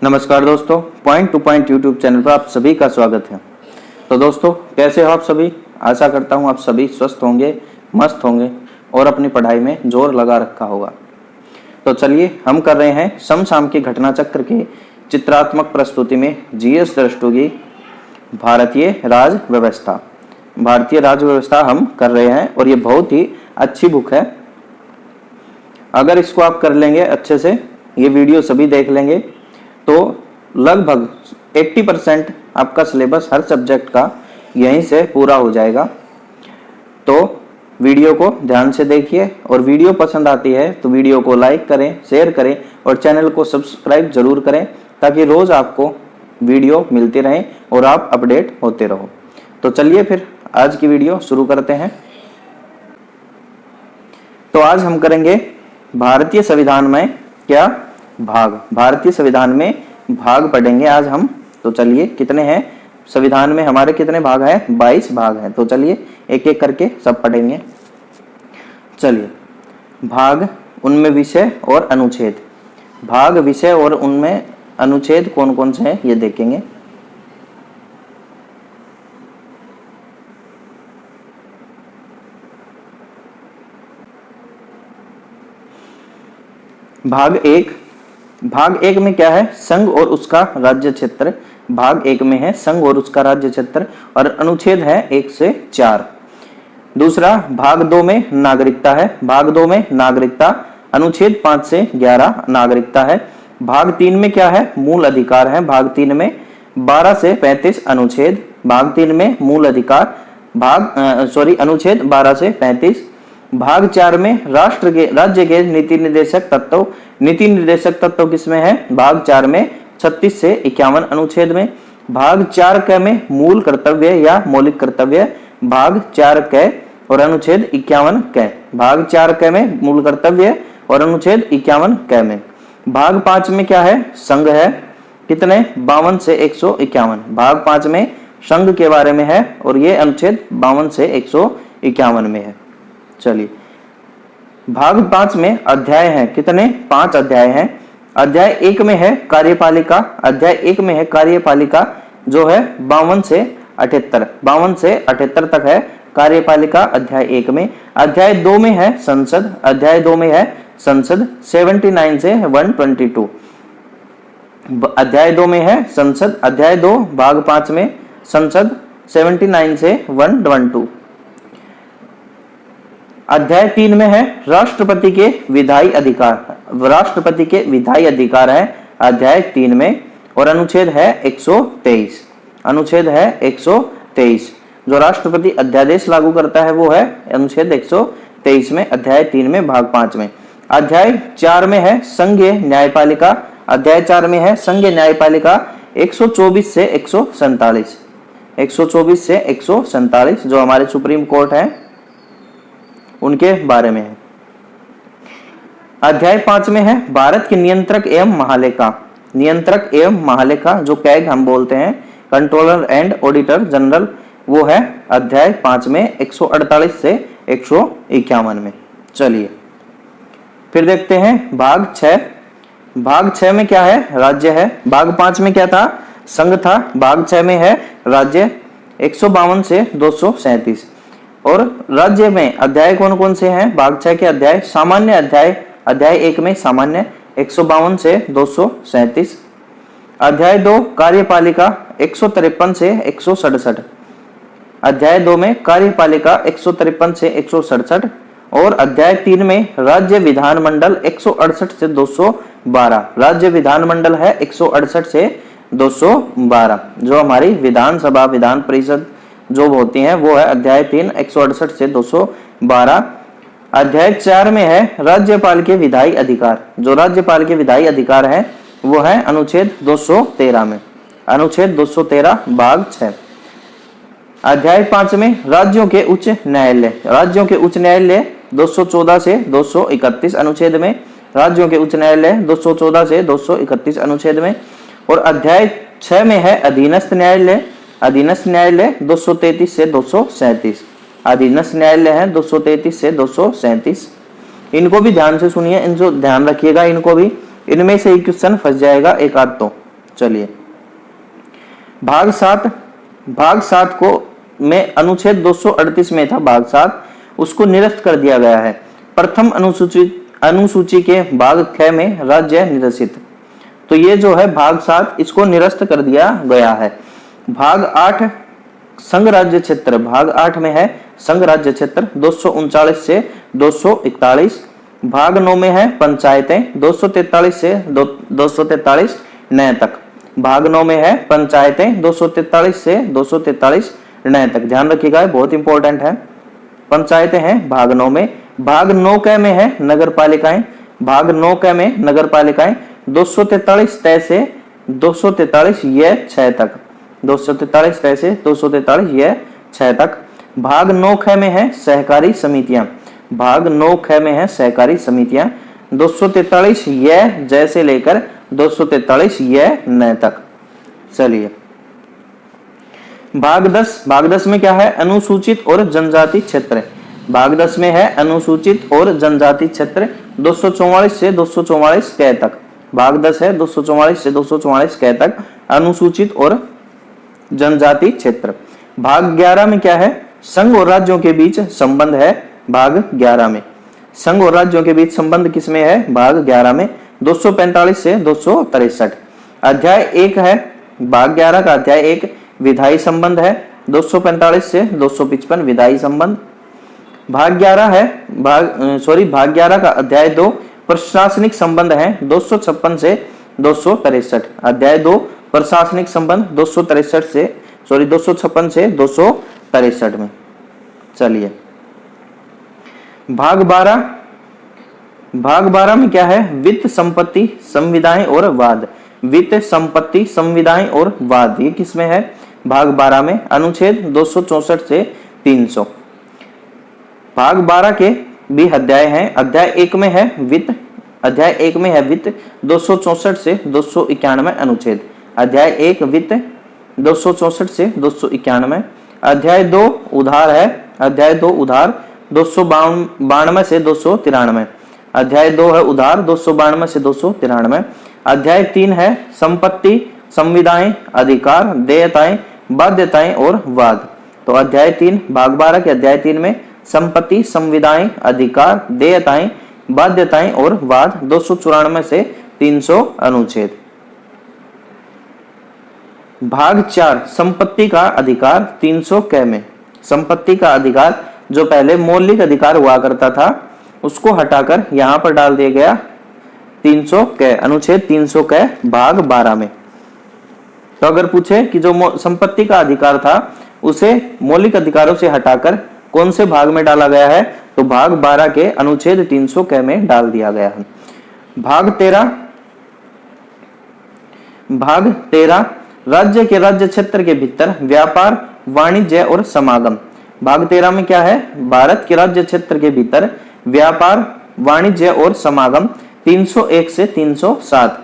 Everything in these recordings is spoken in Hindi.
नमस्कार दोस्तों, point two point YouTube channel पर आप सभी का स्वागत है। तो दोस्तों, कैसे हो आप सभी? आशा करता हूँ आप सभी स्वस्थ होंगे, मस्त होंगे और अपनी पढ़ाई में जोर लगा रखा होगा। तो चलिए हम कर रहे हैं समसामयिक की घटना चक्र की चित्रात्मक प्रस्तुति में जीएस दृष्टु की भारतीय राज व्यवस्था। भारतीय राज व्यवस्था हम कर रहे हैं और ये बहुत ही अच्छी बुक है। अगर इसको आप कर लेंगे अच्छे से, ये वीडियो सभी देख लेंगे तो लगभग 80% आपका सिलेबस हर सब्जेक्ट का यहीं से पूरा हो जाएगा। तो वीडियो को ध्यान से देखिए और वीडियो पसंद आती है तो वीडियो को लाइक करें, शेयर करें और चैनल को सब्सक्राइब जरूर करें ताकि रोज आपको वीडियो मिलती रहे और आप अपडेट होते रहो। तो चलिए फिर आज की वीडियो शुरू करते हैं। तो आज हम करेंगे भारतीय संविधान में क्या भाग, भारतीय संविधान में भाग पढ़ेंगे आज हम। तो चलिए, कितने हैं संविधान में हमारे, कितने भाग हैं? 22 भाग हैं। तो चलिए एक एक करके सब पढ़ेंगे। चलिए, भाग, उनमें विषय और अनुच्छेद। भाग, विषय और उनमें अनुच्छेद कौन कौन से हैं ये देखेंगे। भाग एक में क्या है? संघ और उसका राज्य क्षेत्र। भाग एक में है संघ और उसका राज्य क्षेत्र और अनुच्छेद है 1 से 4। दूसरा, भाग 2 में नागरिकता है। भाग 2 में नागरिकता, अनुच्छेद 5 से 11 नागरिकता है। भाग 3 में क्या है? मूल अधिकार है। भाग 3 में 12 से 35 अनुच्छेद। भाग 3 में मूल अधिकार, अनुच्छेद 12 से 35। भाग 4 में राज्य के नीति निर्देशक तत्व किसमें है? भाग 4 में 36 से 51 अनुच्छेद में। भाग 4 क में मूल कर्तव्य या मौलिक कर्तव्य, भाग 4 क और अनुच्छेद 51 क। भाग 4 क में मूल कर्तव्य और अनुच्छेद 51 क में। भाग 5 में क्या है? संघ है। कितने? 52 से 151। भाग 5 में संघ के बारे में है और ये अनुच्छेद 52 से 151 में है। चलिए, भाग 5 में अध्याय हैं। कितने? 5 अध्याय हैं। अध्याय 1 में है कार्यपालिका। अध्याय 1 में है कार्यपालिका जो है 52 से 78। 52 से 78 तक है कार्यपालिका अध्याय 1 में। अध्याय 2 में है संसद। अध्याय 2 में है संसद 79 से 122। अध्याय 2 में है संसद। अध्याय 2 भाग 5 में संसद 79 से 112। अध्याय 3 में है राष्ट्रपति के विधायी अधिकार। राष्ट्रपति के विधायी अधिकार है अध्याय 3 में और अनुच्छेद है 123। अनुच्छेद है 123। जो राष्ट्रपति अध्यादेश लागू करता है वो है अनुच्छेद 123 में, अध्याय 3 में, भाग 5 में। अध्याय 4 में है संघीय न्यायपालिका। अध्याय 4 में है संघीय न्यायपालिका 124 से 147। 124 से 147 जो हमारे सुप्रीम कोर्ट है उनके बारे में है। अध्याय 5 में है भारत के नियंत्रक एवं महालेखा। नियंत्रक एवं महालेखा जो कैग हम बोलते हैं, कंट्रोलर एंड ऑडिटर जनरल, वो है अध्याय 5 में 148 से 151 में। चलिए फिर देखते हैं भाग 6। भाग 6 में क्या है? राज्य है। भाग 5 में क्या था? संघ था। भाग 6 में है राज्य 152 से 237। और राज्य में अध्याय कौन कौन से हैं? भाग 6 के अध्याय सामान्य अध्याय, अध्याय 1 में सामान्य 152 से 237। अध्याय 2 कार्यपालिका 153 से 167। अध्याय 2 में कार्यपालिका 153 से 167 और अध्याय 3 में राज्य विधानमंडल 168 से 212। राज्य विधानमंडल है 168 से 212। जो हमारी विधानसभा, विधान परिषद जो होती हैं वो है अध्याय 3 168 से 212। अध्याय 4 में है राज्यपाल के विधायी अधिकार। जो राज्यपाल के विधायी अधिकार है वो है अनुच्छेद 213 में, अनुच्छेद 213 भाग 6। अध्याय 5 में राज्यों के उच्च न्यायालय। राज्यों के उच्च न्यायालय 214 से 231 अनुच्छेद में। राज्यों के उच्च न्यायालय 214 से 231 अनुच्छेद में। और अध्याय 6 में है अधीनस्थ न्यायालय। अधीनस्थ न्यायालय 233 से 237। अधीनस्थ न्यायालय है 233 से 237। इनको भी ध्यान से सुनिए, इनको ध्यान रखिएगा, इनको भी, इनमें से ही क्वेश्चन फंस जाएगा एक आध तो। चलिए, भाग 7 को में अनुच्छेद 238 में था भाग 7, उसको निरस्त कर दिया गया है। प्रथम अनुसूची के भाग ख में राज्य निरसित, तो ये जो है भाग 7 इसको निरस्त कर दिया गया है। भाग 8 संघ राज्य क्षेत्र, भाग 8 में है संघ राज्य क्षेत्र 239 से 241। भाग 9 में है पंचायतें 243 से 243 नए तक। भाग 9 में है पंचायतें 243 से 243 नए तक, ध्यान रखिएगा बहुत इंपॉर्टेंट है। पंचायतें हैं भाग 9 में। भाग 9 क में है नगर पालिकाएं, भाग 9 क में नगर पालिकाएं 243 तय से 243 ये 6 तक, 243 तय से 243 ये 6 तक। भाग 9 ख में है सहकारी समितियां, भाग 9 ख में है सहकारी समितियां 243 ये जैसे लेकर 243 ये न तक। चलिए, भाग 10 में क्या है अनुसूचित और जनजाति क्षेत्र। भाग 10 में है अनुसूचित और जनजाति क्षेत्र 244 से 244 क तक। भाग 10 है 244 से 244 क तक अनुसूचित और जनजाति क्षेत्र। भाग 11 में क्या है संघ और राज्यों के बीच संबंध है। भाग 11 में संघ और राज्यों के बीच संबंध किसमें है, भाग 11 में 245 से 263। अध्याय 1 है भाग 11 का अध्याय 1 विधायी संबंध है 245 से 255 विधायी संबंध। भाग 11 है भाग 11 का अध्याय 2 प्रशासनिक संबंध है 256 से 263। अध्याय 2 प्रशासनिक संबंध 256 से 263 में। चलिए, भाग 12 में क्या है वित्त संपत्ति संविदाएं और वाद। वित्त संपत्ति संविदाएं और वाद ये किसमें है, भाग 12 में अनुच्छेद 264 से 300। भाग 12 के भी अध्याय हैं। अध्याय 1 में है वित्त, अध्याय 1 में है वित्त 264 से 291 अनुच्छेद। अध्याय 1 वित्त 264 से 291। अध्याय 2 उधार है, अध्याय 2 उधार 292 से 293। अध्याय 2 है उधार 292 से 293। अध्याय 3 है संपत्ति संविदाएं अधिकार देयताएं बाध्यताएं और वाद। तो अध्याय 3 भाग 12 के अध्याय 3 में संपत्ति संविदाएं अधिकार देयताएं बाध्यताएं और वाद 294 से 300 अनुच्छेद। भाग 4 संपत्ति का अधिकार 300 क में। संपत्ति का अधिकार जो पहले मौलिक अधिकार हुआ करता था उसको हटाकर यहां पर डाल दिया गया 300 क, अनुच्छेद 300 क भाग 12 में। तो अगर पूछे कि जो संपत्ति का अधिकार था उसे मौलिक अधिकारों से हटाकर कौन से भाग में डाला गया है, तो भाग 12 के अनुच्छेद 300 क में डाल दिया गया है। भाग 13 राज्य के राज्य क्षेत्र के भीतर व्यापार वाणिज्य और समागम। भाग 13 में क्या है भारत के राज्य क्षेत्र के भीतर व्यापार वाणिज्य और समागम 301 से 307।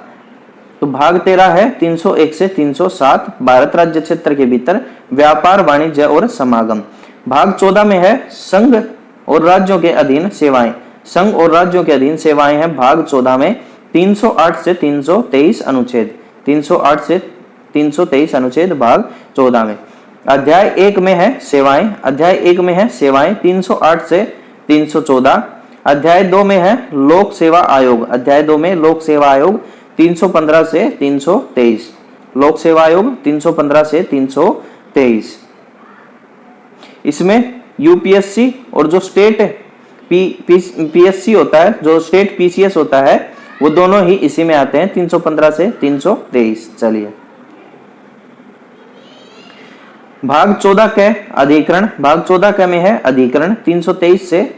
तो भाग 13 है 301 से 307 भारत राज्य क्षेत्र के भीतर व्यापार वाणिज्य और समागम। भाग 14 में है संघ और राज्यों के अधीन सेवाएं। संघ और राज्यों के अधीन सेवाएं हैं भाग 14 में 308 से 323 अनुच्छेद, 308 से 323 अनुच्छेद भाग 14 में। अध्याय 1 में है सेवाएं, अध्याय 1 में है सेवाएं 308 से 314। अध्याय 2 में है लोक सेवा आयोग, अध्याय 2 में लोक सेवा आयोग 315 से 323, लोक सेवा आयोग 315 से 323। इसमें यूपीएससी और जो स्टेट पीएससी होता है, जो स्टेट पीसीएस होता है, वो दोनों ही इसी में आते हैं 315 से 323। चलिए, भाग 14 के अधिकरण। भाग 14 के में है अधिकरण 323 से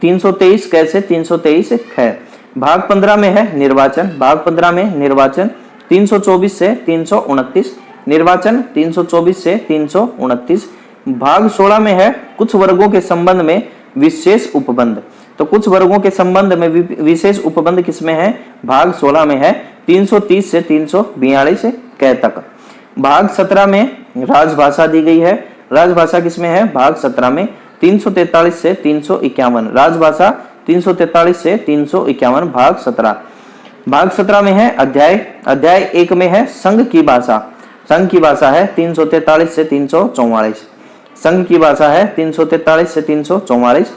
323 कैसे 323 है। भाग 15 में है निर्वाचन। भाग 15 में निर्वाचन 324 से 329, निर्वाचन 324 से 329। भाग 16 में है कुछ वर्गों के संबंध में विशेष उपबंध। तो कुछ वर्गों के संबंध में विशेष उपबंध किसमें है, भाग 16 में है 330 से 342 क तक। भाग 17 में राजभाषा दी गई है। राजभाषा किसमें है, भाग 17 में 343 से 351, राजभाषा 343 से 351 भाग 17। भाग 17 में है अध्याय 1 में है संघ की भाषा। संघ की भाषा है 343 से 344। संघ की भाषा है 343 से 344।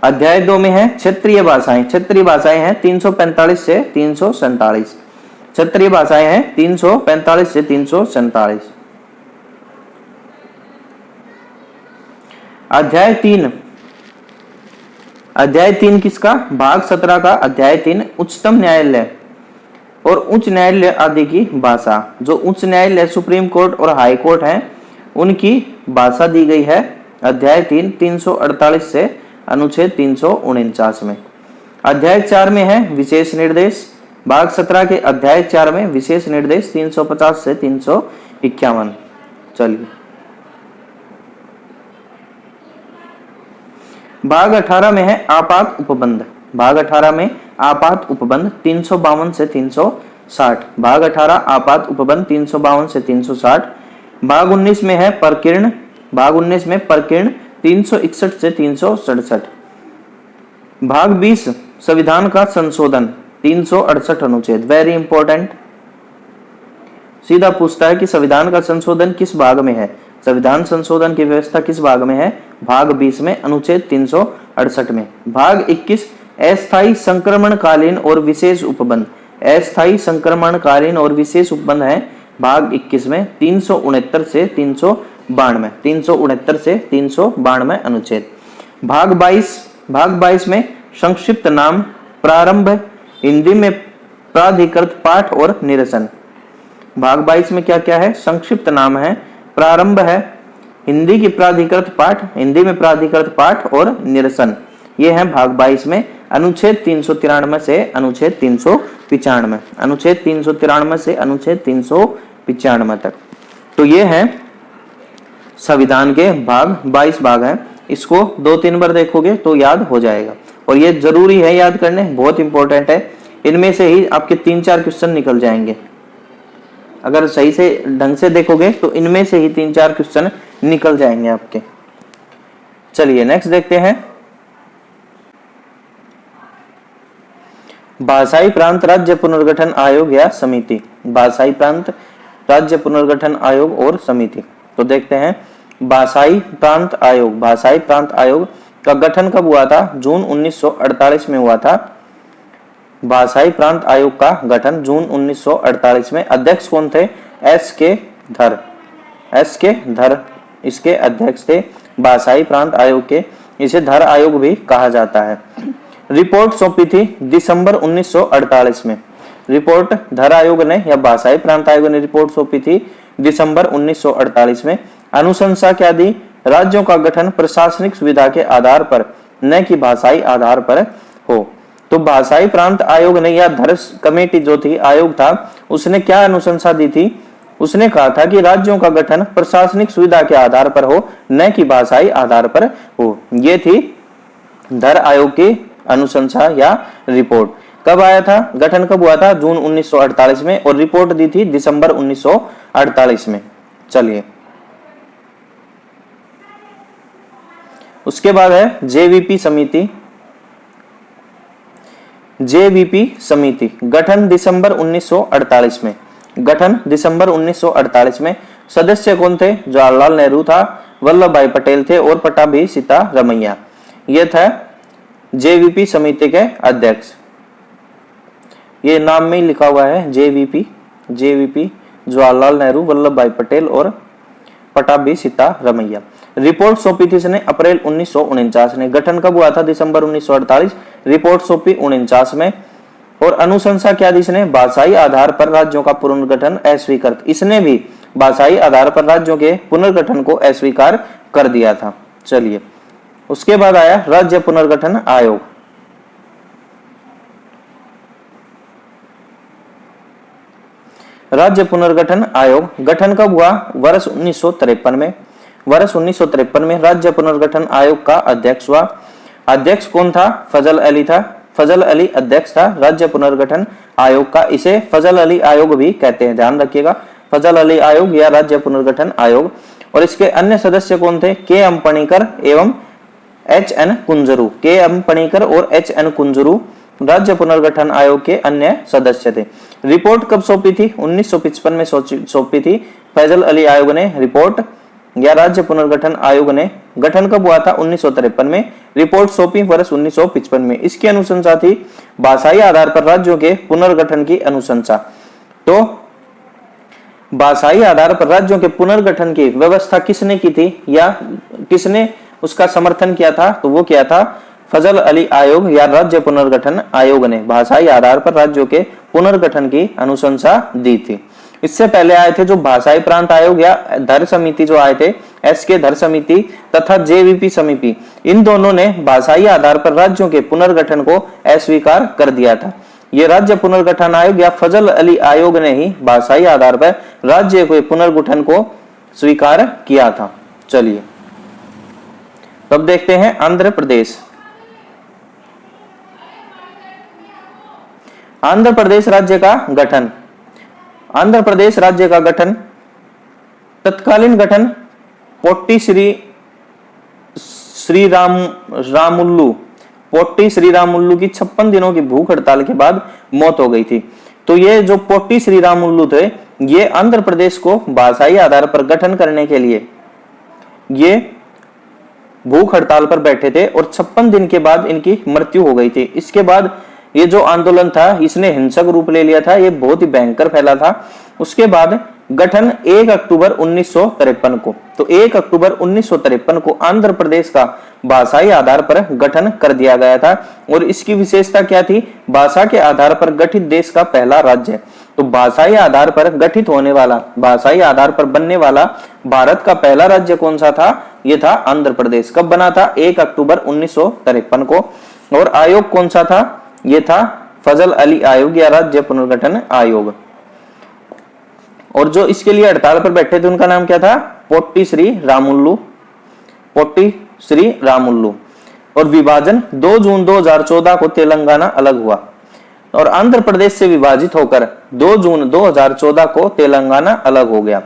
अध्याय 2 में है क्षेत्रीय भाषाएं। क्षेत्रीय भाषाएं हैं 345 से 347। क्षेत्रीय भाषाएं हैं 345 से 347। अध्याय 3 किसका? भाग 17 का अध्याय 3 उच्चतम न्यायालय और उच्च न्यायालय आदि की भाषा। जो उच्च न्यायालय सुप्रीम कोर्ट और हाई कोर्ट हैं उनकी भाषा दी गई है अध्याय 3 348 से अनुच्छेद 349 में। अध्याय 4 में है विशेष निर्देश। भाग 17 के अध्याय 4 में विशेष निर्देश 350 से 351। चलिए भाग 18 में है आपात उपबंध। भाग 18 में आपात उपबंध 352 से 360। भाग 18 आपात उपबंध 352 से 360। भाग 19 में है प्रकीर्ण। भाग 19 में प्रकीर्ण 361 से 367। भाग 20 संविधान का संशोधन 368 अनुच्छेद। वेरी इंपॉर्टेंट, सीधा पूछता है कि संविधान का संशोधन किस भाग में है। संविधान संशोधन की व्यवस्था किस भाग में है? भाग 20 में अनुच्छेद 368 में। भाग 21 अस्थायी संक्रमणकालीन और विशेष उपबंध। अस्थायी संक्रमणकालीन और विशेष उपबंध है भाग 21 में 369 से 392। 369 से 392 अनुच्छेद। भाग 22 में संक्षिप्त नाम प्रारंभ हिंदी में प्राधिकृत पाठ और निरसन। भाग 22 में क्या क्या है? संक्षिप्त नाम है, प्रारंभ है, हिंदी की प्राधिकृत पाठ, हिंदी में प्राधिकृत पाठ और निरसन। ये है भाग 22 में अनुच्छेद 393 से अनुच्छेद 395। अनुच्छेद 393 से अनुच्छेद 395 तक। तो ये है संविधान के भाग 22 भाग हैं। इसको 2-3 बार देखोगे तो याद हो जाएगा और ये जरूरी है याद करने, बहुत इंपॉर्टेंट है। इनमें से ही आपके 3-4 क्वेश्चन निकल जाएंगे। अगर सही से ढंग से देखोगे तो इनमें से ही 3-4 क्वेश्चन निकल जाएंगे आपके। चलिए नेक्स्ट देखते हैं। भाषाई प्रांत राज्य पुनर्गठन आयोग या समिति। भाषाई प्रांत राज्य पुनर्गठन आयोग और समिति। तो देखते हैं भाषाई प्रांत आयोग। भाषाई प्रांत आयोग का गठन कब हुआ था? जून 1948 में हुआ था। भाषाई प्रांत आयोग का गठन जून 1948 में। अध्यक्ष कौन थे? एस के धर इसके अध्यक्ष थे भाषाई प्रांत आयोग के। इसे धर आयोग भी कहा जाता है। रिपोर्ट सौंपी थी दिसंबर 1948 में। रिपोर्ट धर आयोग ने या भाषाई प्रांत आयोग ने रिपोर्ट सौंपी थी दिसंबर 1948 में। अनुशंसा क्या दी? राज्यों का गठन प्रशासनिक सुविधा के आधार पर न कि भाषाई आधार पर हो। तो भाषाई प्रांत आयोग ने या धर कमेटी जो थी, आयोग था, उसने क्या अनुशंसा दी थी? उसने कहा था कि राज्यों का गठन प्रशासनिक सुविधा के आधार पर हो, न कि भाषाई आधार पर हो। ये थी धर आयोग की अनुशंसा या रिपोर्ट। कब आया था? गठन कब हुआ था? जून 1948 में और रिपोर्ट दी थी दिसंबर 1948 में। चलिए उसके बाद है जेवीपी समिति। जेवीपी समिति गठन दिसंबर 1948 में। गठन दिसंबर 1948 में। सदस्य कौन थे? जवाहरलाल नेहरू था, वल्लभ भाई पटेल थे और पट्टाभी सीतारमैया। ये था जेवीपी समिति के अध्यक्ष। ये नाम में ही लिखा हुआ है जेवीपी। जवाहरलाल नेहरू, वल्लभ भाई पटेल और पट्टाभी सीतारमैया। रिपोर्ट सौंपी थी इसने अप्रैल 1949 ने। गठन कब हुआ था? दिसंबर 1948। रिपोर्ट सौंपी 49 में। और अनुशंसा क्या दी इसने? भाषाई आधार पर राज्यों का पुनर्गठन अस्वीकृत। इसने भी भाषाई आधार पर राज्यों के पुनर्गठन को अस्वीकार कर दिया था। चलिए उसके बाद आया राज्य पुनर्गठन आयोग। राज्य पुनर्गठन आयोग गठन कब हुआ? वर्ष 1953 में। वर्ष 1953 में राज्य पुनर्गठन आयोग का अध्यक्ष हुआ। अध्यक्ष कौन था? फजल अली था। फजल अली अध्यक्ष था राज्य पुनर्गठन आयोग का। इसे फजल अली आयोग भी कहते हैं, ध्यान रखिएगा, फजल अली आयोग या राज्य पुनर्गठन आयोग। और इसके अन्य सदस्य कौन थे? के एम पणिकर एवं एच एन कुंजरू। के एम पणिकर और एच एन कुंजरू राज्य पुनर्गठन आयोग के अन्य सदस्य थे। रिपोर्ट कब सौंपी थी? 1955 में सौंपी थी फैजल अली आयोग ने रिपोर्ट, या राज्य पुनर्गठन आयोग ने। गठन कब हुआ था? 1953 में। रिपोर्ट सौंपी वर्ष 1955 में। इसकी अनुशंसा थी भाषाई आधार पर राज्यों के पुनर्गठन की अनुशंसा। तो भाषाई आधार पर राज्यों के पुनर्गठन की व्यवस्था किसने की थी या किसने उसका समर्थन किया था? तो वो किया था फजल अली आयोग या राज्य पुनर्गठन आयोग ने भाषाई आधार पर राज्यों के पुनर्गठन की अनुशंसा दी थी। इससे पहले आए थे जो भाषाई प्रांत आयोग या धर समिति जो आए थे, एसके धर समिति तथा जेवीपी समिति, इन दोनों ने भाषाई आधार पर राज्यों के पुनर्गठन को अस्वीकार कर दिया था। ये राज्य पुनर्गठन आयोग या फजल अली आयोग ने ही भाषाई आधार पर राज्य के पुनर्गठन को स्वीकार किया था। चलिए तब देखते हैं आंध्र प्रदेश। आंध्र प्रदेश राज्य का गठन। आंध्र प्रदेश राज्य का गठन, तत्कालीन गठन पोट्टी श्री रामुल्लू की 56 दिनों की भूख हड़ताल के बाद मौत हो गई थी। तो ये जो पोट्टी श्री रामुल्लू थे, ये आंध्र प्रदेश को भाषाई आधार पर गठन करने के लिए ये भूख हड़ताल पर बैठे थे और 56 दिन के बाद इनकी मृत्यु हो गई थी। इसके बाद ये जो आंदोलन था इसने हिंसक रूप ले लिया था, ये बहुत ही भयंकर फैला था। उसके बाद गठन 1 अक्टूबर 1953 को, तो 1 अक्टूबर 1953 को आंध्र प्रदेश का भाषाई आधार पर गठन कर दिया गया था। और इसकी विशेषता क्या थी? भाषा के आधार पर गठित देश का पहला राज्य। तो भाषाई आधार पर गठित होने वाला, भाषाई आधार पर बनने वाला भारत का पहला राज्य कौन सा था? ये था आंध्र प्रदेश। कब बना था? 1 अक्टूबर 1953 को। और आयोग कौन सा था? ये था फजल अली आयोग या राज्य पुनर्गठन आयोग। और जो इसके लिए हड़ताल पर बैठे थे उनका नाम क्या था? Potty Shri Ramulu, potty Shri Ramulu. और विभाजन 2 जून 2014 को तेलंगाना अलग हुआ और आंध्र प्रदेश से विभाजित होकर 2 जून 2014 को तेलंगाना अलग हो गया।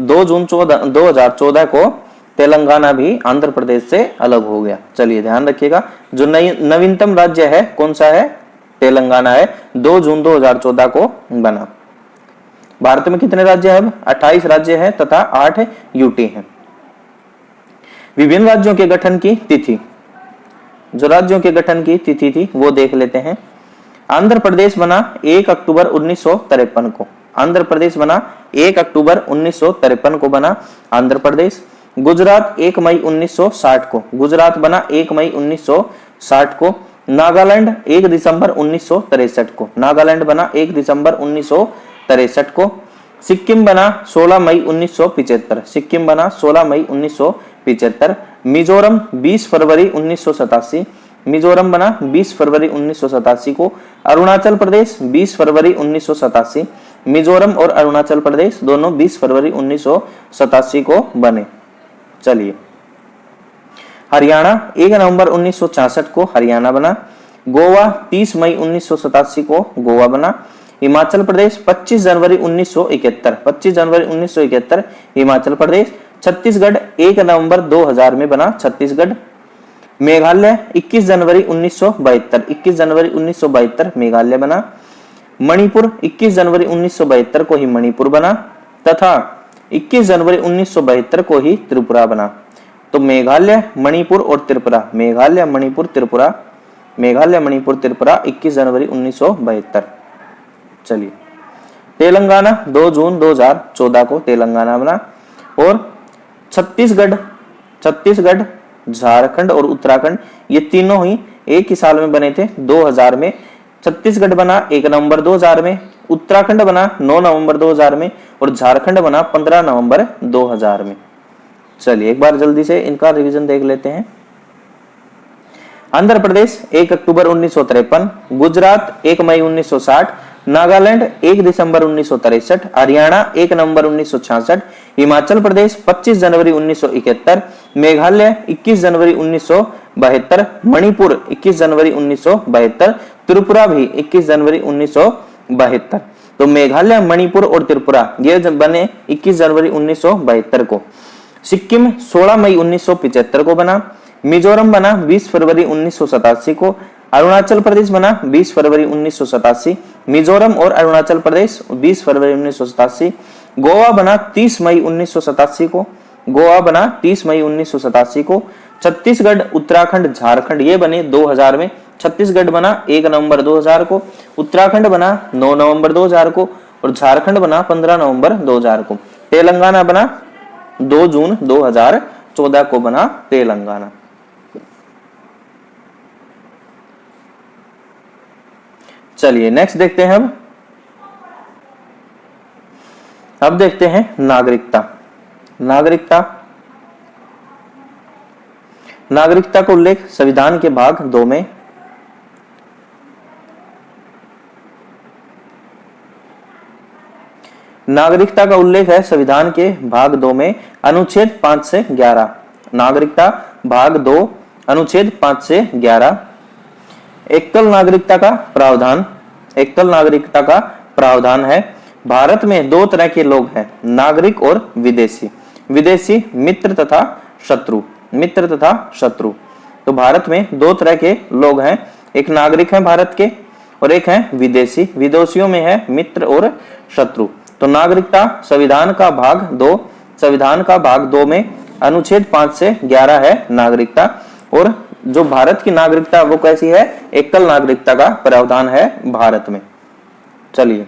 2 जून 2014 को तेलंगाना भी आंध्र प्रदेश से अलग हो गया। चलिए ध्यान रखिएगा, जो नवीनतम राज्य है कौन सा है? तेलंगाना है। 2 जून 2014 को बना। भारत में कितने राज्य हैं? 28 राज्य हैं तथा 8 यूटी हैं। विभिन्न राज्यों के गठन की तिथि, जो राज्यों के गठन की तिथि थी वो देख लेते हैं। आंध्र प्रदेश बना 1 अक्टूबर 1953 को। आंध्र प्रदेश बना 1 अक्टूबर 1953 को बना आंध्र प्रदेश। गुजरात 1 मई 1960 को, गुजरात बना 1 मई 1960 को। नागालैंड 1 दिसंबर 1963 को, नागालैंड बना 1 दिसंबर 1963 को। सिक्किम बना 16 मई 1975, सिक्किम बना 16 मई 1975। मिजोरम 20 फरवरी 1987, मिजोरम बना 20 फरवरी 1987 को। अरुणाचल प्रदेश 20 फरवरी 1987, मिजोरम और अरुणाचल प्रदेश दोनों 20 फरवरी 1987 को बने। चलिए हरियाणा 1 नवंबर 1966 को हरियाणा बना। गोवा 30 मई 1987 को गोवा बना। हिमाचल प्रदेश 25 जनवरी 1971, 25 जनवरी 1971 हिमाचल प्रदेश। छत्तीसगढ़ 1 नवंबर 2000 में बना छत्तीसगढ़। मेघालय 21 जनवरी 1972, 21 जनवरी 1972 मेघालय बना। मणिपुर 21 जनवरी 1972 को ही मणिपुर बना तथा 21 जनवरी 1972 को ही त्रिपुरा बना। तो मेघालय, मणिपुर और त्रिपुरा, मेघालय, मणिपुर, त्रिपुरा, मेघालय, मणिपुर, त्रिपुरा 21 जनवरी 1972। चलिए तेलंगाना 2 जून 2014 को तेलंगाना बना। और छत्तीसगढ़, झारखंड और उत्तराखंड ये तीनों ही एक ही साल में बने थे, 2000 में। छत्तीसगढ़ बना 1 नवंबर 2000 में, उत्तराखंड बना 9 नवंबर 2000 में और झारखंड बना 15 नवंबर 2000 में। चलिए एक बार जल्दी से इनका रिवीजन देख लेते हैं। आंध्र प्रदेश 1 अक्टूबर 1953, गुजरात 1 मई 1960, नागालैंड 1 दिसंबर 1963, हरियाणा 1 नवंबर 1966, हिमाचल प्रदेश 25 जनवरी 1971, मेघालय 21 जनवरी 1972, मणिपुर 21 जनवरी 1972, त्रिपुरा भी 21 जनवरी 1972। तो मेघालय, मणिपुर और त्रिपुरा ये बने 21 जनवरी 1972 को। सिक्किम 16 मई 1975 को बना। मिजोरम बना 20 फरवरी 1987 को। अरुणाचल प्रदेश बना 20 फरवरी 1987। मिजोरम और अरुणाचल प्रदेश 20 फरवरी 1987। गोवा बना 30 मई 1987 को। गोवा बना 30 मई 1987 को। छत्तीसगढ़, उत्तराखंड, झारखंड ये बने 2000 में। छत्तीसगढ़ बना 1 नवंबर 2000 को। उत्तराखंड बना 9 नवंबर 2000 को और झारखंड बना 15 नवंबर 2000 को। तेलंगाना बना 2 जून 2014 को बना तेलंगाना। चलिए नेक्स्ट देखते हैं। अब देखते हैं नागरिकता। नागरिकता का उल्लेख संविधान के भाग 2 में। नागरिकता का उल्लेख है संविधान के भाग 2 में अनुच्छेद 5 से 11। नागरिकता भाग 2 अनुच्छेद 5 से 11। एकल नागरिकता का प्रावधान। एकल नागरिकता का प्रावधान है भारत में 2 तरह के लोग हैं, नागरिक और विदेशी। विदेशी मित्र तथा शत्रु। मित्र तथा शत्रु। तो भारत में 2 तरह के लोग हैं, एक नागरिक है भारत के और एक है विदेशी। विदेशियों में है मित्र और शत्रु। तो नागरिकता संविधान का भाग 2, संविधान का भाग 2 में अनुच्छेद 5 से 11 है नागरिकता। और जो भारत की नागरिकता वो कैसी है? एकल नागरिकता का प्रावधान है भारत में। चलिए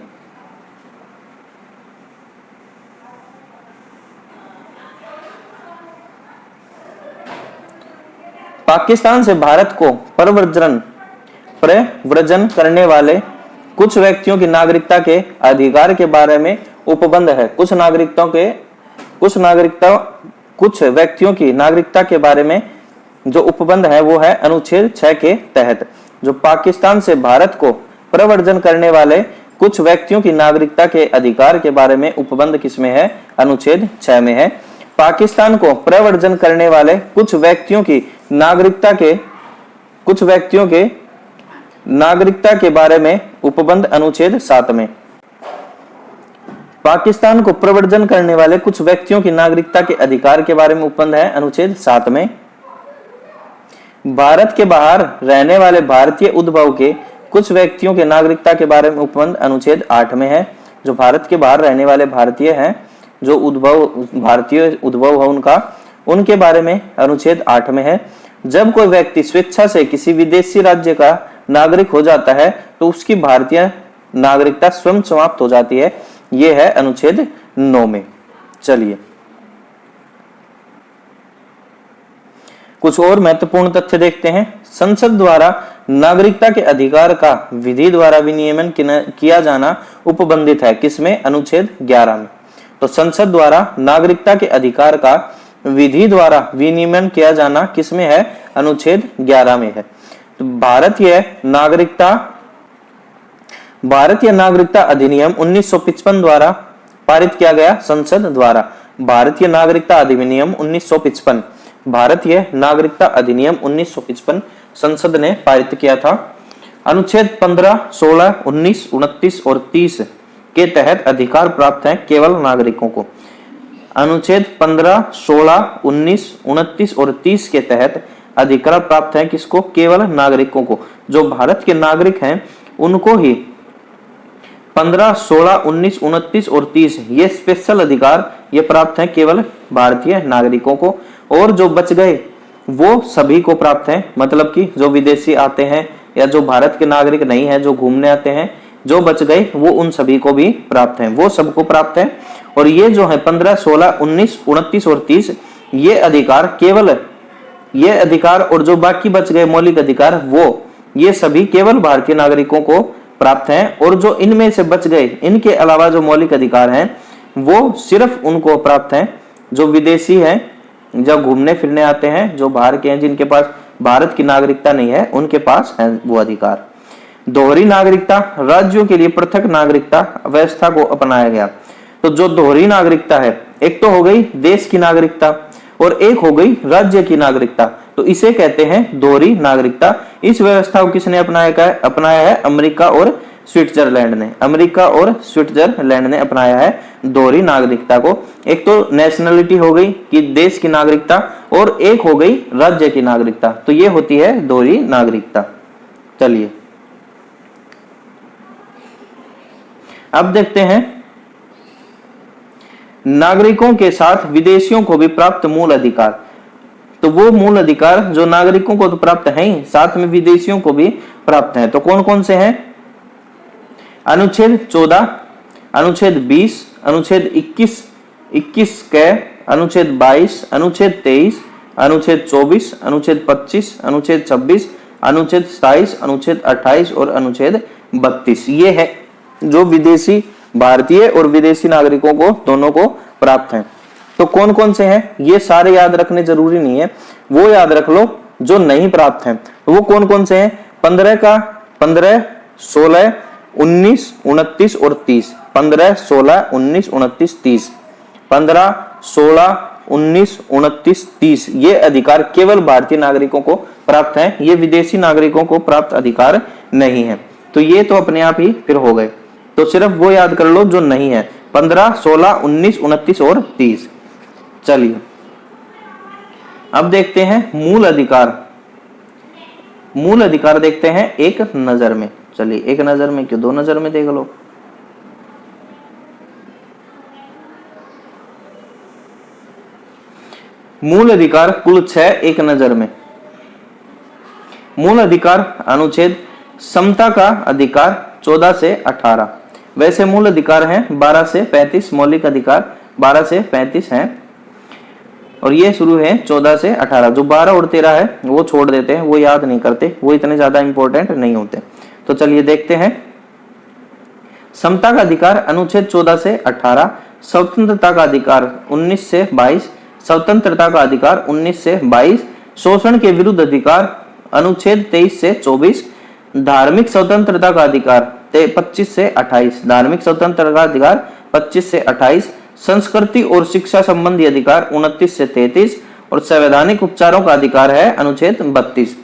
पाकिस्तान से भारत को प्रव्रजन करने वाले कुछ व्यक्तियों की नागरिकता के अधिकार के बारे में उपबंध है। कुछ व्यक्तियों की नागरिकता के बारे में जो उपबंध है वो है अनुच्छेद 6 के तहत। जो पाकिस्तान से भारत को प्रव्रजन करने वाले कुछ व्यक्तियों की नागरिकता के अधिकार के बारे में उपबंध किसमें है? अनुच्छेद 6 में है। पाकिस्तान को प्रव्रजन करने वाले कुछ व्यक्तियों की नागरिकता के बारे में उपबंध अनुच्छेद 7 में। पाकिस्तान को प्रव्रजन करने वाले कुछ व्यक्तियों की नागरिकता के अधिकार के बारे में उपबंध है अनुच्छेद 7 में। भारत के बाहर रहने वाले भारतीय उद्भव के कुछ व्यक्तियों के नागरिकता के बारे में उपबंध अनुच्छेद 8 में है। जो भारत के बाहर रहने वाले भारतीय हैं, जो भारतीय उद्भव है उनके बारे में अनुच्छेद 8 में है। जब कोई व्यक्ति स्वेच्छा से किसी विदेशी राज्य का नागरिक हो जाता है तो उसकी भारतीय नागरिकता स्वयं समाप्त हो जाती है। यह है अनुच्छेद 9 में। चलिए कुछ और महत्वपूर्ण तथ्य देखते हैं। संसद द्वारा नागरिकता के अधिकार का विधि द्वारा विनियमन किया जाना उपबंधित है। किसमें? अनुच्छेद 11 में। तो संसद द्वारा नागरिकता के अधिकार का विधि द्वारा विनियमन किया जाना किसमें है? अनुच्छेद 11 में है। तो भारतीय नागरिकता अधिनियम 1955 द्वारा पारित किया गया संसद द्वारा। भारतीय नागरिकता अधिनियम 1955, भारतीय नागरिकता अधिनियम 1955 संसद ने पारित किया था। अनुच्छेद 15, 16, 19, 29 और 30 के तहत अधिकार प्राप्त है केवल नागरिकों को। अनुच्छेद 15, 16, 19, 29 और 30 के तहत अधिकार प्राप्त है किसको? केवल नागरिकों को। जो भारत के नागरिक हैं उनको ही 15, 16, 19, 29 और 30 ये स्पेशल अधिकार ये प्राप्त है केवल भारतीय नागरिकों को। और जो बच गए वो सभी को प्राप्त है। मतलब कि जो विदेशी आते हैं या जो भारत के नागरिक नहीं है, जो घूमने आते हैं, जो बच गए वो उन सभी को भी प्राप्त है, वो सबको प्राप्त है। और ये जो है 15, 16, 19, 29 और 30 ये अधिकार और जो बाकी बच गए मौलिक अधिकार वो ये सभी केवल भारतीय नागरिकों को प्राप्त हैं। और जो इनमें से बच गए, इनके अलावा जो मौलिक अधिकार हैं वो सिर्फ उनको प्राप्त हैं जो विदेशी हैं, जब घूमने फिरने आते हैं, जो बाहर के हैं, जिनके पास भारत की नागरिकता नहीं है उनके पास है वो अधिकार। दोहरी नागरिकता, राज्यों के लिए पृथक नागरिकता व्यवस्था को अपनाया गया। तो जो दोहरी नागरिकता है, एक तो हो गई देश की नागरिकता और एक हो गई राज्य की नागरिकता, तो इसे कहते हैं दोहरी नागरिकता। इस व्यवस्था को किसने अपनाया है? अमेरिका और स्विट्जरलैंड ने। अमेरिका और स्विट्जरलैंड ने अपनाया है दोहरी नागरिकता को। एक तो नेशनलिटी हो गई कि देश की नागरिकता और एक हो गई राज्य की नागरिकता, तो ये होती है दोहरी नागरिकता। चलिए अब देखते हैं नागरिकों के साथ विदेशियों को भी प्राप्त मूल अधिकार। तो वो मूल अधिकार जो नागरिकों को तो प्राप्त है ही, साथ में विदेशियों को भी प्राप्त है। तो कौन कौन से हैं? अनुच्छेद 14, अनुच्छेद 20, अनुच्छेद 21 के, अनुच्छेद 22, अनुच्छेद 23, अनुच्छेद 24, अनुच्छेद 25, अनुच्छेद 26, अनुच्छेद 27, अनुच्छेद 28 और अनुच्छेद 32। ये है जो विदेशी भारतीय और विदेशी नागरिकों को दोनों को प्राप्त है। तो कौन कौन से हैं ये सारे याद रखने जरूरी नहीं है, वो याद रख लो जो नहीं प्राप्त हैं। तो वो कौन कौन से हैं? 15, 16, 19, 29 और 30। 15, 16, 19, 29, 30। 15, 16, 19, 29, 30 ये अधिकार केवल भारतीय नागरिकों को प्राप्त है, ये विदेशी नागरिकों को प्राप्त अधिकार नहीं है। तो ये तो अपने आप ही फिर हो गए। तो सिर्फ वो याद कर लो जो नहीं है, 15, 16, 19, 29 और 30। चलिए अब देखते हैं मूल अधिकार। मूल अधिकार देखते हैं एक नजर में। चलिए एक नजर में क्यों, दो नजर में देख लो। मूल अधिकार कुल 6 एक नजर में। मूल अधिकार अनुच्छेद समता का अधिकार 14 से 18। वैसे मूल अधिकार हैं 12 से 35, मौलिक अधिकार 12 से 35 हैं और ये शुरू है 14 से 18। जो 12 और 13 है वो छोड़ देते हैं, वो याद नहीं करते, वो इतने ज्यादा इंपॉर्टेंट नहीं होते। तो चलिए देखते हैं। समता का अधिकार अनुच्छेद 14 से 18, स्वतंत्रता का अधिकार 19 से 22, स्वतंत्रता का अधिकार 19 से 22, शोषण के विरुद्ध अधिकार अनुच्छेद 23 से 24, धार्मिक स्वतंत्रता का अधिकार 25 से 28, धार्मिक स्वतंत्रता का अधिकार 25 से 28, संस्कृति और शिक्षा संबंधी अधिकार 29 से 33 और संवैधानिक उपचारों का अधिकार है अनुच्छेद 32।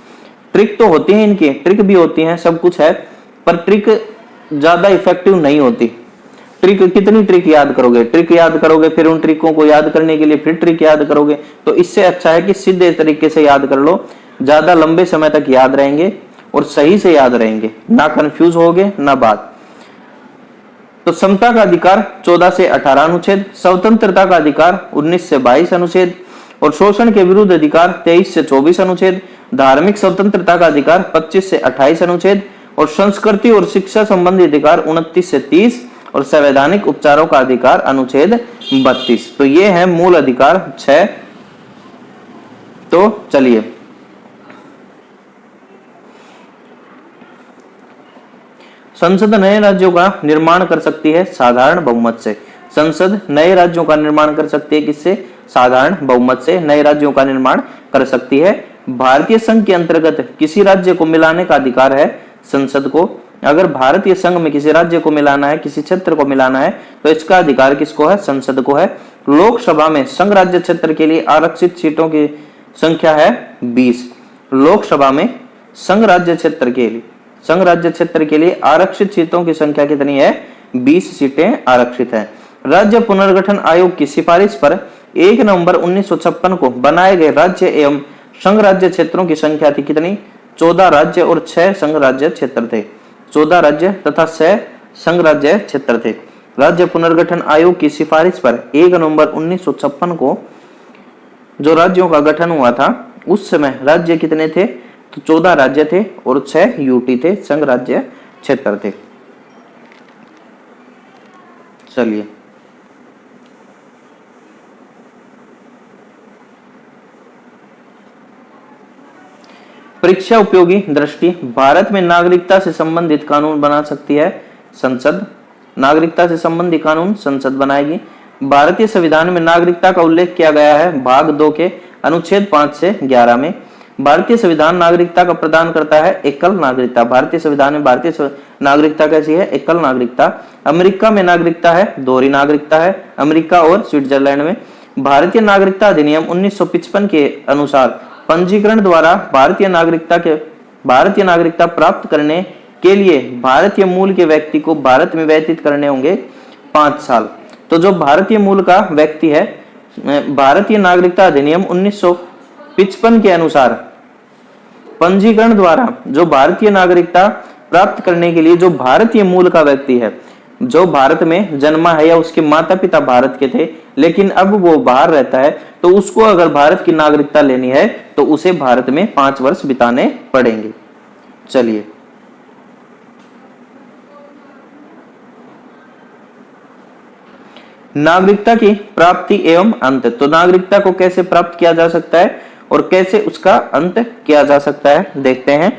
ट्रिक तो होती है इनकी, ट्रिक भी होती है, सब कुछ है, पर ट्रिक ज्यादा इफेक्टिव नहीं होती। ट्रिक कितनी ट्रिक याद करोगे, ट्रिक याद करोगे फिर उन ट्रिकों को याद करने के लिए फिर ट्रिक याद करोगे, तो इससे अच्छा है कि सीधे तरीके से याद कर लो, ज्यादा लंबे समय तक याद रहेंगे और सही से याद रहेंगे, ना कंफ्यूज होगे ना बात। तो समता का अधिकार 14 से 18 अनुच्छेद, स्वतंत्रता का अधिकार 19 से 22 अनुच्छेद और शोषण के विरुद्ध अधिकार 23 से 24 अनुच्छेद, धार्मिक स्वतंत्रता का अधिकार 25 से 28 अनुच्छेद और संस्कृति और शिक्षा संबंधी अधिकार 29 से 30 और संवैधानिक उपचारों का अधिकार अनुच्छेद 32। तो ये है मूल अधिकार 6। तो चलिए संसद नए राज्यों का निर्माण कर सकती है साधारण बहुमत से। संसद नए राज्यों का निर्माण कर सकती है किससे? साधारण बहुमत से नए राज्यों का निर्माण कर सकती है। भारतीय संघ के अंतर्गत किसी राज्य को मिलाने का अधिकार है संसद को। अगर भारतीय संघ में किसी राज्य को मिलाना है, किसी क्षेत्र को मिलाना है, तो इसका अधिकार किसको है? संसद को है। लोकसभा में संघ राज्य क्षेत्र के लिए आरक्षित सीटों की संख्या है 20। लोकसभा में संघ राज्य क्षेत्र के लिए आरक्षित सीटों की संख्या कितनी है? 20 सीटें आरक्षित है। राज्य पुनर्गठन आयोग की सिफारिश पर 1 नवंबर 1956 को बनाए गए राज्य एवं संघ राज्य क्षेत्रों की संख्या थी कितनी? 14 राज्य और 6 संघ राज्य क्षेत्र थे। 14 राज्य तथा 6 संघ राज्य क्षेत्र थे। राज्य पुनर्गठन आयोग की सिफारिश पर 1 नवंबर 1956 को जो राज्यों का गठन हुआ था, उस समय राज्य कितने थे? तो 14 राज्य थे और 6 यूटी थे, संघ राज्य क्षेत्र थे। चलिए परीक्षा उपयोगी दृष्टि। भारत में नागरिकता से संबंधित कानून बना सकती है संसद। नागरिकता से संबंधित कानून संसद बनाएगी। भारतीय संविधान में नागरिकता का उल्लेख किया गया है भाग 2 के अनुच्छेद 5 से 11 में। भारतीय संविधान नागरिकता का प्रदान करता है एकल नागरिकता। भारतीय संविधान में भारतीय नागरिकता कैसी है? एकल नागरिकता। अमेरिका में नागरिकता है दोहरी नागरिकता है, अमेरिका और स्विट्जरलैंड में। भारतीय नागरिकता अधिनियम 1955 के अनुसार पंजीकरण द्वारा भारतीय नागरिकता प्राप्त करने के लिए भारतीय मूल के व्यक्ति को भारत में व्यतीत करने होंगे 5 साल। तो जो भारतीय मूल का व्यक्ति है, भारतीय नागरिकता अधिनियम 1955 के अनुसार पंजीकरण द्वारा जो भारतीय नागरिकता प्राप्त करने के लिए जो भारतीय मूल का व्यक्ति है, जो भारत में जन्मा है या उसके माता पिता भारत के थे लेकिन अब वो बाहर रहता है, तो उसको अगर भारत की नागरिकता लेनी है तो उसे भारत में 5 वर्ष बिताने पड़ेंगे। चलिए, नागरिकता की प्राप्ति एवं अंत। तो नागरिकता को कैसे प्राप्त किया जा सकता है और कैसे उसका अंत किया जा सकता है, देखते हैं।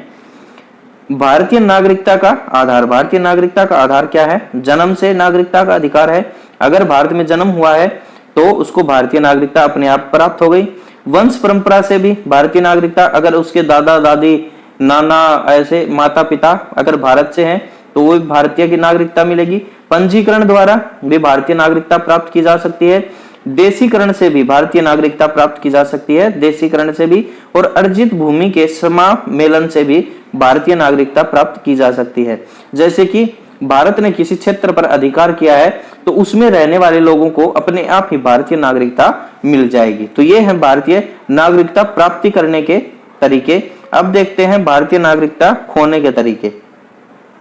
भारतीय नागरिकता का आधार। भारतीय नागरिकता का आधार क्या है? जन्म से नागरिकता का अधिकार है। अगर भारत में जन्म हुआ है तो उसको भारतीय नागरिकता अपने आप प्राप्त हो गई। वंश परंपरा से भी भारतीय नागरिकता, अगर उसके दादा दादी नाना ऐसे माता पिता अगर भारत से हैं तो वो भारतीय की नागरिकता मिलेगी। पंजीकरण द्वारा भी भारतीय नागरिकता प्राप्त की जा सकती है। देशीकरण से भी भारतीय नागरिकता प्राप्त की जा सकती है, देशीकरण से भी। और अर्जित भूमि के समामेलन से भी भारतीय नागरिकता प्राप्त की जा सकती है। जैसे कि भारत ने किसी क्षेत्र पर अधिकार किया है तो उसमें रहने वाले लोगों को अपने आप ही भारतीय नागरिकता मिल जाएगी। तो ये है भारतीय नागरिकता प्राप्ति करने के तरीके। अब देखते हैं भारतीय नागरिकता खोने के तरीके।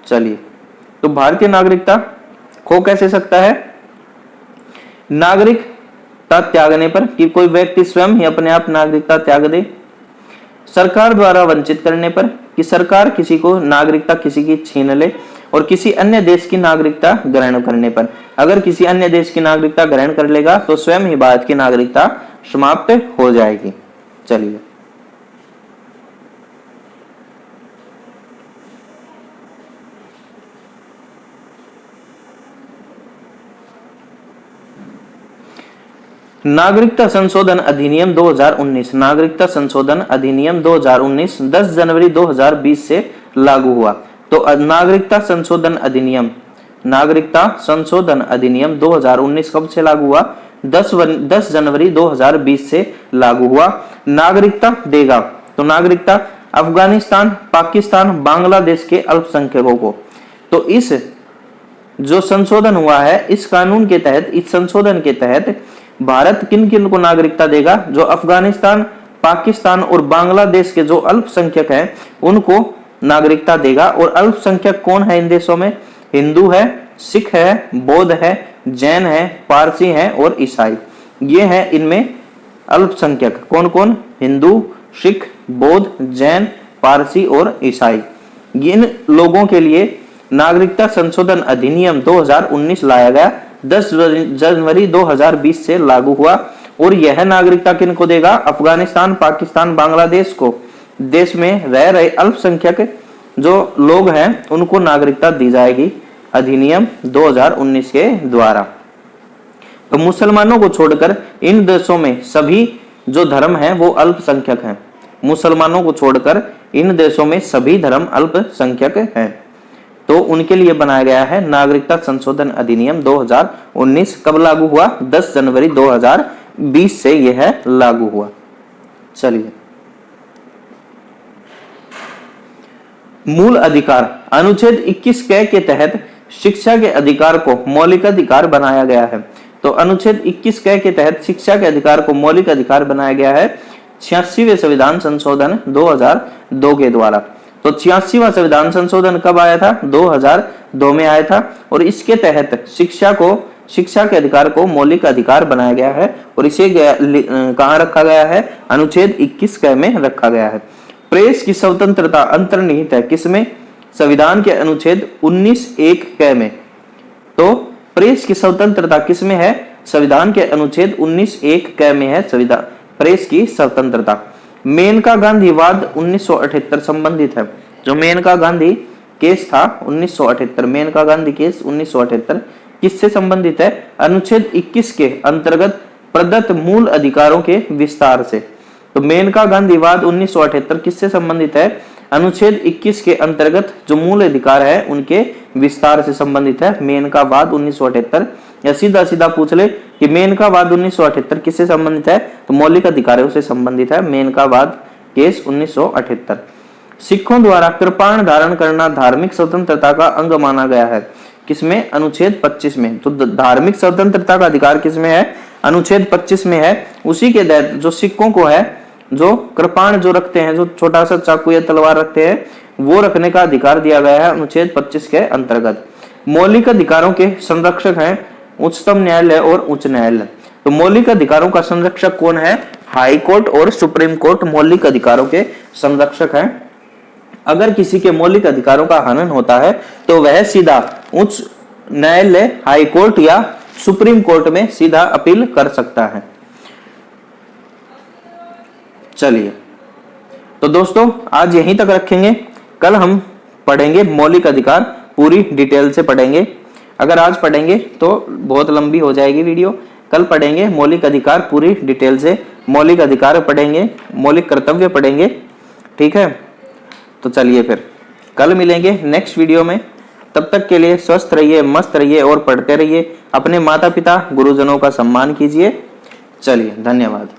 चलिए, तो भारतीय नागरिकता खो कैसे सकता है? नागरिकता त्यागने पर, कि कोई व्यक्ति स्वयं ही अपने आप नागरिकता त्याग दे। सरकार द्वारा वंचित करने पर, कि सरकार किसी को नागरिकता किसी की छीन ले। और किसी अन्य देश की नागरिकता ग्रहण करने पर, अगर किसी अन्य देश की नागरिकता ग्रहण कर लेगा तो स्वयं ही भारत की नागरिकता समाप्त हो जाएगी। चलिए, नागरिकता संशोधन अधिनियम 2019। नागरिकता संशोधन अधिनियम 2019 10 जनवरी 2020 से लागू हुआ। तो नागरिकता संशोधन अधिनियम 2019 कब से लागू हुआ? 10 जनवरी 2020 से लागू हुआ। नागरिकता देगा, तो नागरिकता अफगानिस्तान, पाकिस्तान, बांग्लादेश के अल्पसंख्यकों को। तो इस जो संशोधन हुआ है, इस कानून के तहत, इस संशोधन के तहत भारत किन किन को नागरिकता देगा? जो अफगानिस्तान, पाकिस्तान और बांग्लादेश के जो अल्पसंख्यक हैं उनको नागरिकता देगा। और अल्पसंख्यक कौन है इन देशों में? हिंदू है, सिख है, बौद्ध है, जैन है, पारसी है और ईसाई। ये है इनमें अल्पसंख्यक। कौन कौन? हिंदू, सिख, बौद्ध, जैन, पारसी और ईसाई। इन लोगों के लिए नागरिकता संशोधन अधिनियम 2019 लाया गया। 10 जनवरी 2020 से लागू हुआ। और यह नागरिकता किन को देगा? अफगानिस्तान, पाकिस्तान, बांग्लादेश को देश में रह रहे अल्पसंख्यक जो लोग हैं उनको नागरिकता दी जाएगी अधिनियम 2019 के द्वारा। तो मुसलमानों को छोड़कर इन देशों में सभी जो धर्म हैं वो अल्पसंख्यक हैं। मुसलमानों को छोड़कर इन देशों में सभी धर्म अल्पसंख्यक हैं। तो उनके लिए बनाया गया है नागरिकता संशोधन अधिनियम 2019। कब लागू हुआ? 10 जनवरी 2020 से यह लागू हुआ। चलिए, मूल अधिकार। अनुच्छेद 21 के तहत शिक्षा के अधिकार को मौलिक अधिकार बनाया गया है। तो अनुच्छेद 21 के तहत शिक्षा के अधिकार को मौलिक अधिकार बनाया गया है 86वें संविधान संशोधन 2002 के द्वारा। तो 86वां संविधान संशोधन कब आया था? 2002 में आया था। और इसके तहत शिक्षा के अधिकार को मौलिक अधिकार बनाया गया है। और इसे कहाँ रखा गया है? अनुच्छेद 21 में रखा गया है। प्रेस की स्वतंत्रता अंतर्निहित है किसमें? संविधान के अनुच्छेद 19(1) में। तो प्रेस की स्वतंत्रता किसमें है? संविधान के अनुच्छेद 19(1) में है संविधान प्रेस की स्वतंत्रता। मेनका गांधी वाद 1978 संबंधित है। जो मेनका गांधी केस था 1978, मेनका गांधी केस 1978 किससे संबंधित है? अनुच्छेद 21 के अंतर्गत प्रदत्त मूल अधिकारों के विस्तार से। तो मेनका गांधी वाद 1978 किससे संबंधित है? अनुच्छेद 21 के अंतर्गत जो मूल अधिकार है उनके विस्तार से संबंधित है मेनका वाद 1978। या सीधा सीधा पूछ ले कि मेनका वाद 1978 किससे संबंधित है? तो मौलिक अधिकारों से संबंधित है मेनका वाद केस 1978। सिखों द्वारा कृपाण धारण करना धार्मिक स्वतंत्रता का अंग माना गया है। किसमें? अनुच्छेद 25 में। तो धार्मिक स्वतंत्रता का अधिकार किसमें है? अनुच्छेद 25 में है। उसी के तहत जो सिखों को है जो कृपाण जो रखते हैं, जो छोटा सा चाकू या तलवार रखते हैं, वो रखने का अधिकार दिया गया है अनुच्छेद 25 के अंतर्गत। मौलिक अधिकारों के संरक्षक हैं उच्चतम न्यायालय और उच्च न्यायालय। तो मौलिक अधिकारों का संरक्षक कौन है? हाई कोर्ट और सुप्रीम कोर्ट मौलिक अधिकारों के संरक्षक हैं। अगर किसी के मौलिक अधिकारों का हनन होता है तो वह सीधा उच्च न्यायालय, हाई कोर्ट या सुप्रीम कोर्ट में सीधा अपील कर सकता है। चलिए, तो दोस्तों आज यहीं तक रखेंगे। कल हम पढ़ेंगे मौलिक अधिकार, पूरी डिटेल से पढ़ेंगे। अगर आज पढ़ेंगे तो बहुत लंबी हो जाएगी वीडियो। कल पढ़ेंगे मौलिक अधिकार पूरी डिटेल से, मौलिक अधिकार पढ़ेंगे, मौलिक कर्तव्य पढ़ेंगे। ठीक है, तो चलिए फिर कल मिलेंगे नेक्स्ट वीडियो में। तब तक के लिए स्वस्थ रहिए, मस्त रहिए और पढ़ते रहिए। अपने माता पिता गुरुजनों का सम्मान कीजिए। चलिए, धन्यवाद।